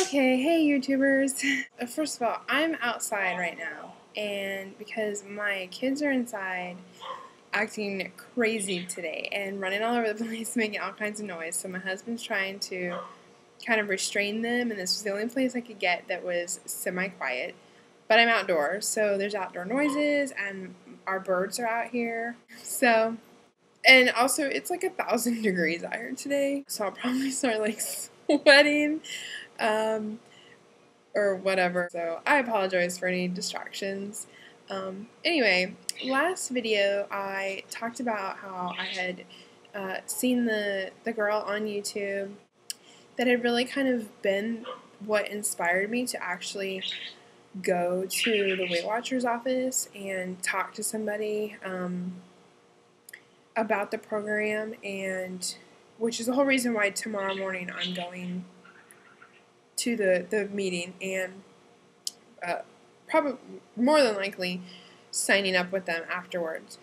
Okay, hey YouTubers. First of all, I'm outside right now, and because my kids are inside acting crazy today and running all over the place, making all kinds of noise, so my husband's trying to kind of restrain them, and this was the only place I could get that was semi-quiet. But I'm outdoors, so there's outdoor noises, and our birds are out here. So, and also it's like 1,000 degrees out here today, so I'll probably start like sweating. Or whatever. So I apologize for any distractions. Anyway, last video I talked about how I had seen the girl on YouTube that had really kind of been what inspired me to actually go to the Weight Watchers office and talk to somebody about the program, and which is the whole reason why tomorrow morning I'm going to the meeting and probably more than likely signing up with them afterwards.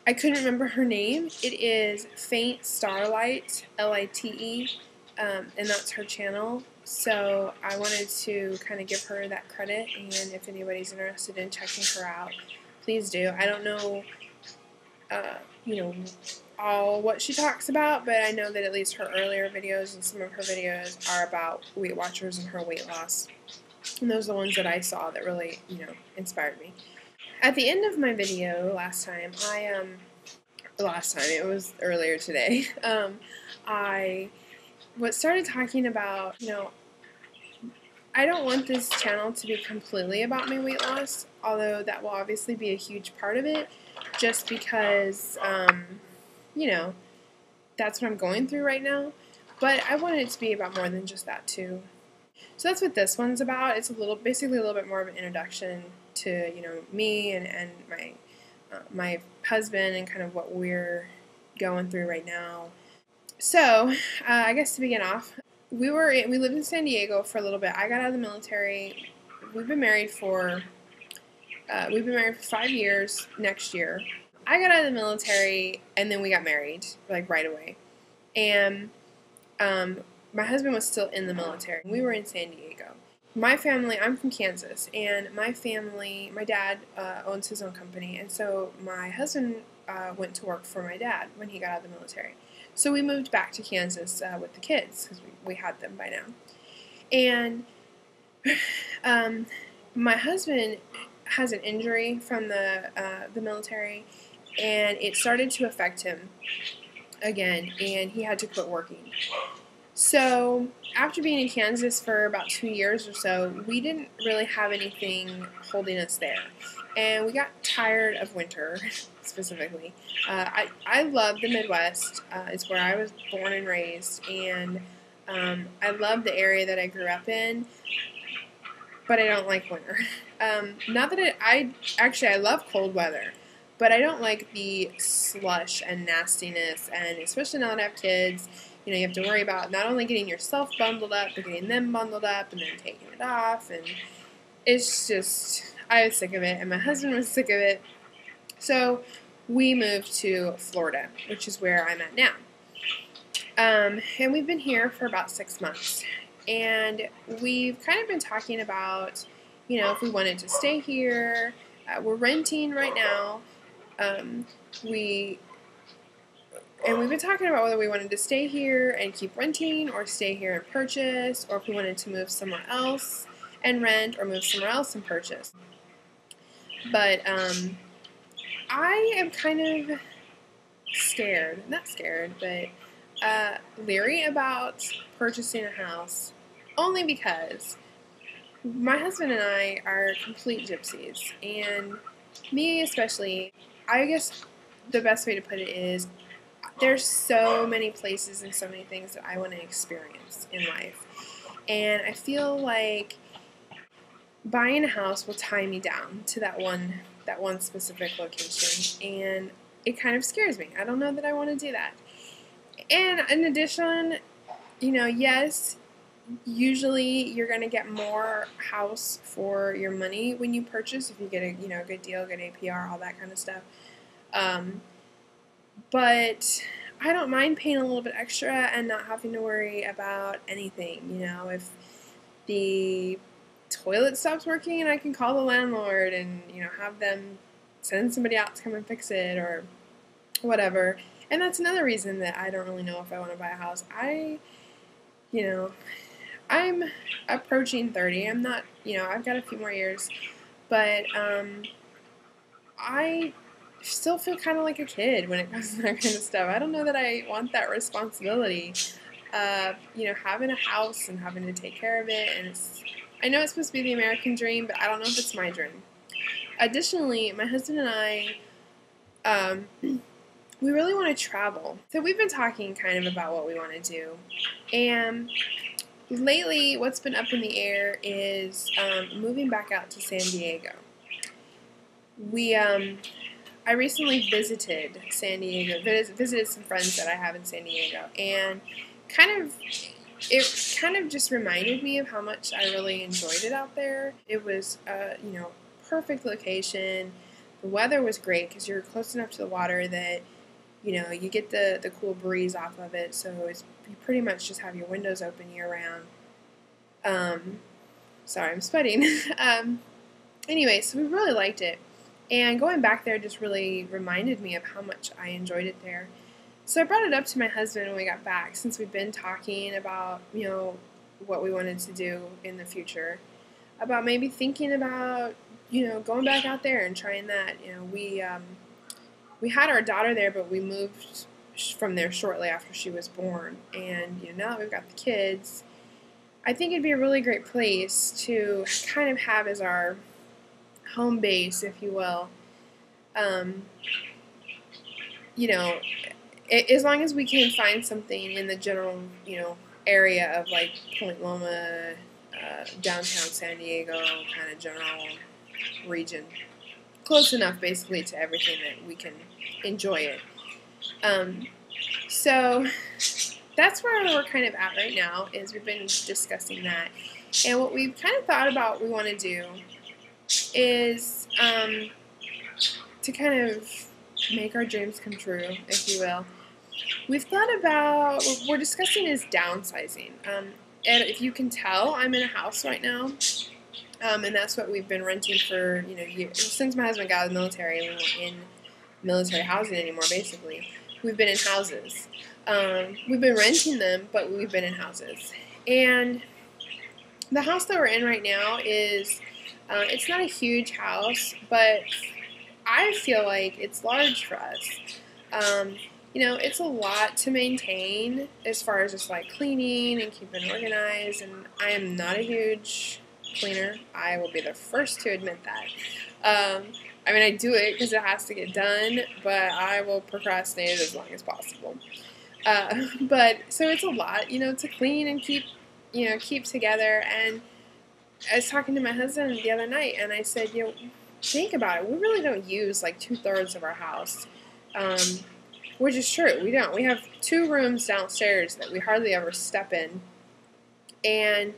I couldn't remember her name. It is Faint Starlight, Lite, and that's her channel. So I wanted to kind of give her that credit, and if anybody's interested in checking her out, please do. I don't know, all what she talks about, but I know that at least her earlier videos and some of her videos are about Weight Watchers and her weight loss. And those are the ones that I saw that really, inspired me. At the end of my video last time, it was earlier today, I started talking about, I don't want this channel to be completely about my weight loss, although that will obviously be a huge part of it, just because, that's what I'm going through right now. But I wanted it to be about more than just that too. So that's what this one's about. It's basically a little bit more of an introduction to, me and my husband and kind of what we're going through right now. So, I guess to begin off, we lived in San Diego for a little bit. I got out of the military. We've been married for 5 years next year. I got out of the military and then we got married, like right away. And my husband was still in the military. We were in San Diego. My family, I'm from Kansas, and my dad owns his own company, and so my husband went to work for my dad when he got out of the military. So we moved back to Kansas with the kids, because we had them by now. And my husband has an injury from the military, and it started to affect him again, and he had to quit working. So after being in Kansas for about 2 years or so, we didn't really have anything holding us there. And we got tired of winter, specifically. I love the Midwest. It's where I was born and raised. And I love the area that I grew up in. But I don't like winter. Not that I love cold weather. But I don't like the slush and nastiness. And especially now that I have kids, you have to worry about not only getting yourself bundled up, but getting them bundled up and then taking it off. And it's just, I was sick of it, and my husband was sick of it. So we moved to Florida, which is where I'm at now. And we've been here for about 6 months. And we've kind of been talking about, if we wanted to stay here. We're renting right now. And we've been talking about whether we wanted to stay here and keep renting, or stay here and purchase, or if we wanted to move somewhere else and rent, or move somewhere else and purchase. But I am kind of scared, not scared, but leery about purchasing a house, only because my husband and I are complete gypsies, and me especially. I guess the best way to put it is, there's so many places and so many things that I want to experience in life. And I feel like buying a house will tie me down to that one specific location. And it kind of scares me. I don't know that I want to do that. And in addition, yes, usually you're going to get more house for your money when you purchase, if you get a good deal, good APR, all that kind of stuff. But I don't mind paying a little bit extra and not having to worry about anything. If the toilet stops working, I can call the landlord and have them send somebody out to come and fix it or whatever. And that's another reason that I don't really know if I want to buy a house. You know, I'm approaching 30. I'm not, I've got a few more years, but I still feel kind of like a kid when it comes to that kind of stuff. I don't know that I want that responsibility of, having a house and having to take care of it. And I know it's supposed to be the American dream, but I don't know if it's my dream. Additionally, my husband and I, we really want to travel. So we've been talking kind of about what we want to do. And lately, what's been up in the air is moving back out to San Diego. I recently visited San Diego, visited some friends that I have in San Diego, and it kind of just reminded me of how much I really enjoyed it out there. It was, perfect location. The weather was great because you're close enough to the water that, you get the cool breeze off of it, so you pretty much just have your windows open year-round. Sorry, I'm sweating. Anyway, so we really liked it. And going back there just really reminded me of how much I enjoyed it there. So I brought it up to my husband when we got back, since we've been talking about, what we wanted to do in the future, about maybe thinking about, going back out there and trying that. We had our daughter there, but we moved from there shortly after she was born. And, now that we've got the kids, I think it'd be a really great place to kind of have as our home base, if you will. As long as we can find something in the general, area of like Point Loma, downtown San Diego, kind of general region, close enough basically to everything that we can enjoy it. So that's where we're kind of at right now, is we've been discussing that. And what we've kind of thought about we want to do is to kind of make our dreams come true, if you will. We've thought about, what we're discussing is downsizing. And if you can tell, I'm in a house right now. And that's what we've been renting for, years. Since my husband got out of the military and we weren't in military housing anymore, basically. We've been in houses. We've been renting them, but we've been in houses. And the house that we're in right now is, it's not a huge house, but I feel like it's large for us. It's a lot to maintain as far as just like cleaning and keeping organized, and I am not a huge cleaner. I will be the first to admit that. I do it because it has to get done, but I will procrastinate it as long as possible. So it's a lot, to clean and keep together. And I was talking to my husband the other night, and I said, think about it. We really don't use like 2/3 of our house, which is true. We don't. We have 2 rooms downstairs that we hardly ever step in, and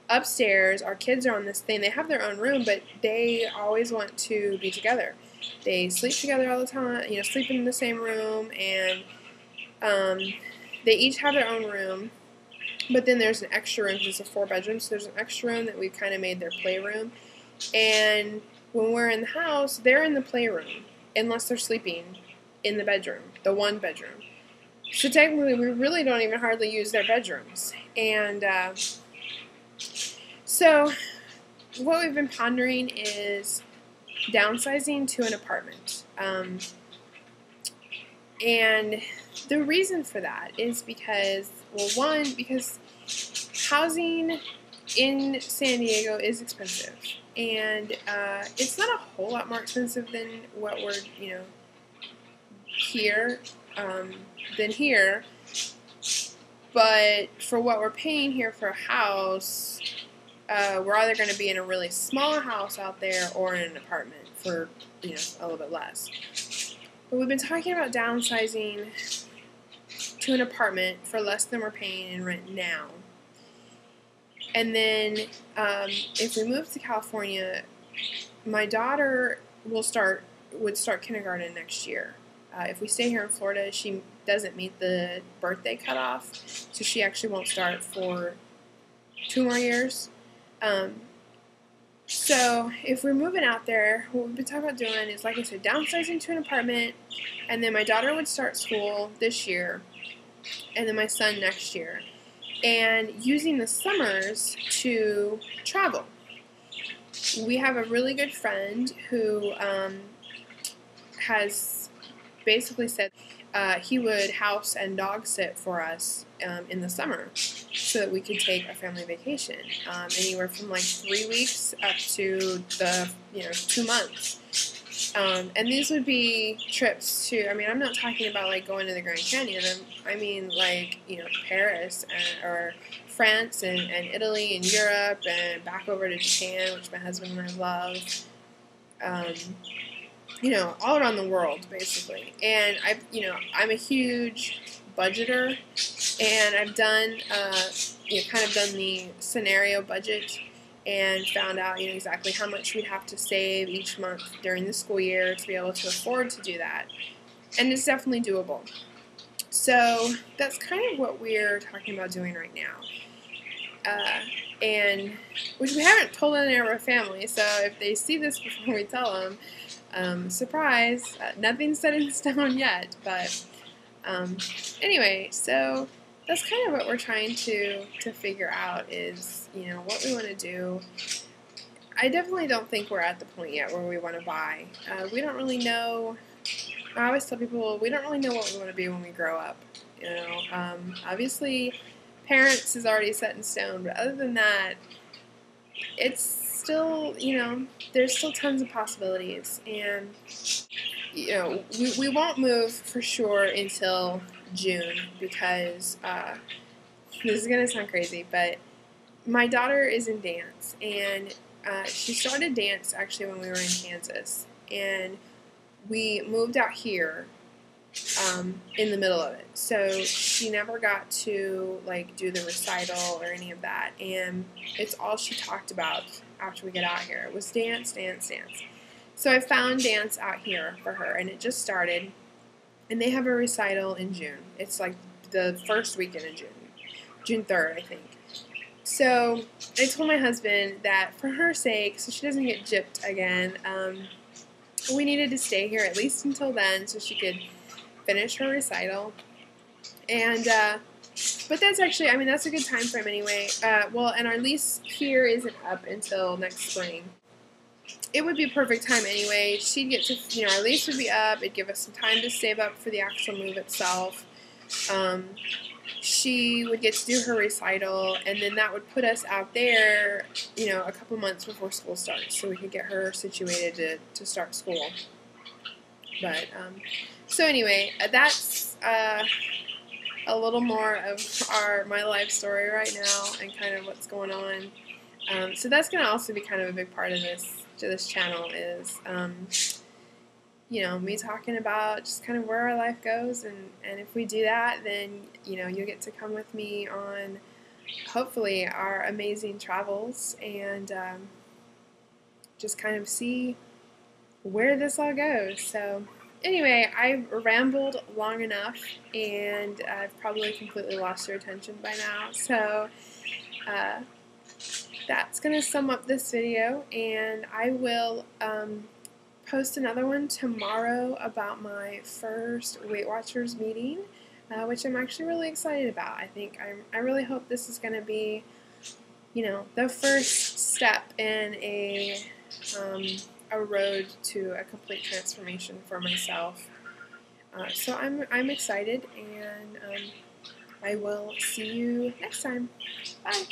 upstairs, our kids are on this thing. They have their own room, but they always want to be together. They sleep together all the time, sleep in the same room, and they each have their own room. But then there's an extra room, because it's a 4-bedroom, so there's an extra room that we've kind of made their playroom. And when we're in the house, they're in the playroom, unless they're sleeping in the bedroom, the 1 bedroom. So technically, we really don't even hardly use their bedrooms. And so what we've been pondering is downsizing to an apartment. And the reason for that is because, because housing in San Diego is expensive. And it's not a whole lot more expensive than what we're, here, But for what we're paying here for a house, we're either going to be in a really small house out there or in an apartment for, a little bit less. But we've been talking about downsizing to an apartment for less than we're paying in rent now. And then if we move to California, my daughter would start kindergarten next year. If we stay here in Florida, she doesn't meet the birthday cutoff, so she actually won't start for 2 more years. So if we're moving out there, what we've been talking about doing is, like I said, downsizing to an apartment, and then my daughter would start school this year, and then my son next year, and using the summers to travel. We have a really good friend who has basically said he would house and dog sit for us in the summer so that we could take a family vacation, anywhere from like 3 weeks up to the 2 months. And these would be trips to, I mean, I'm not talking about like going to the Grand Canyon. I mean like, Paris or France and Italy and Europe and back over to Japan, which my husband and I love. All around the world, basically. And I'm a huge budgeter, and I've done, kind of done the scenario budget and found out, exactly how much we'd have to save each month during the school year to be able to afford to do that. And it's definitely doable. So that's kind of what we're talking about doing right now. And which we haven't told any of our family, so if they see this before we tell them, surprise, nothing's set in stone yet, but anyway, so that's kind of what we're trying to figure out is, what we want to do. I definitely don't think we're at the point yet where we want to buy. We don't really know. I always tell people we don't really know what we want to be when we grow up. Obviously, parents is already set in stone, but other than that, it's still, there's still tons of possibilities, and we won't move for sure until June because this is gonna sound crazy, but my daughter is in dance, and she started dance actually when we were in Kansas, and we moved out here in the middle of it, so she never got to like do the recital or any of that, and it's all she talked about after we get out here. It was dance, dance, dance. So I found dance out here for her, and it just started, and they have a recital in June. It's like the first weekend in June 3rd, I think. So I told my husband that for her sake, so she doesn't get gypped again, we needed to stay here at least until then so she could finish her recital. And but that's actually, that's a good time frame anyway. And our lease here isn't up until next spring. It would be a perfect time anyway. She'd get to, our lease would be up. It'd give us some time to save up for the actual move itself. She would get to do her recital, and then that would put us out there, a couple months before school starts, so we could get her situated to start school. But, so anyway, that's a little more of my life story right now and kind of what's going on. So that's going to also be kind of a big part of this channel is, me talking about just kind of where our life goes, and if we do that, then, you'll get to come with me on, hopefully, our amazing travels, and just kind of see where this all goes. So anyway, I've rambled long enough, and I've probably completely lost your attention by now, so that's going to sum up this video, and I will post another one tomorrow about my first Weight Watchers meeting, which I'm actually really excited about. I really hope this is going to be, the first step in a road to a complete transformation for myself. So I'm excited, and I will see you next time. Bye.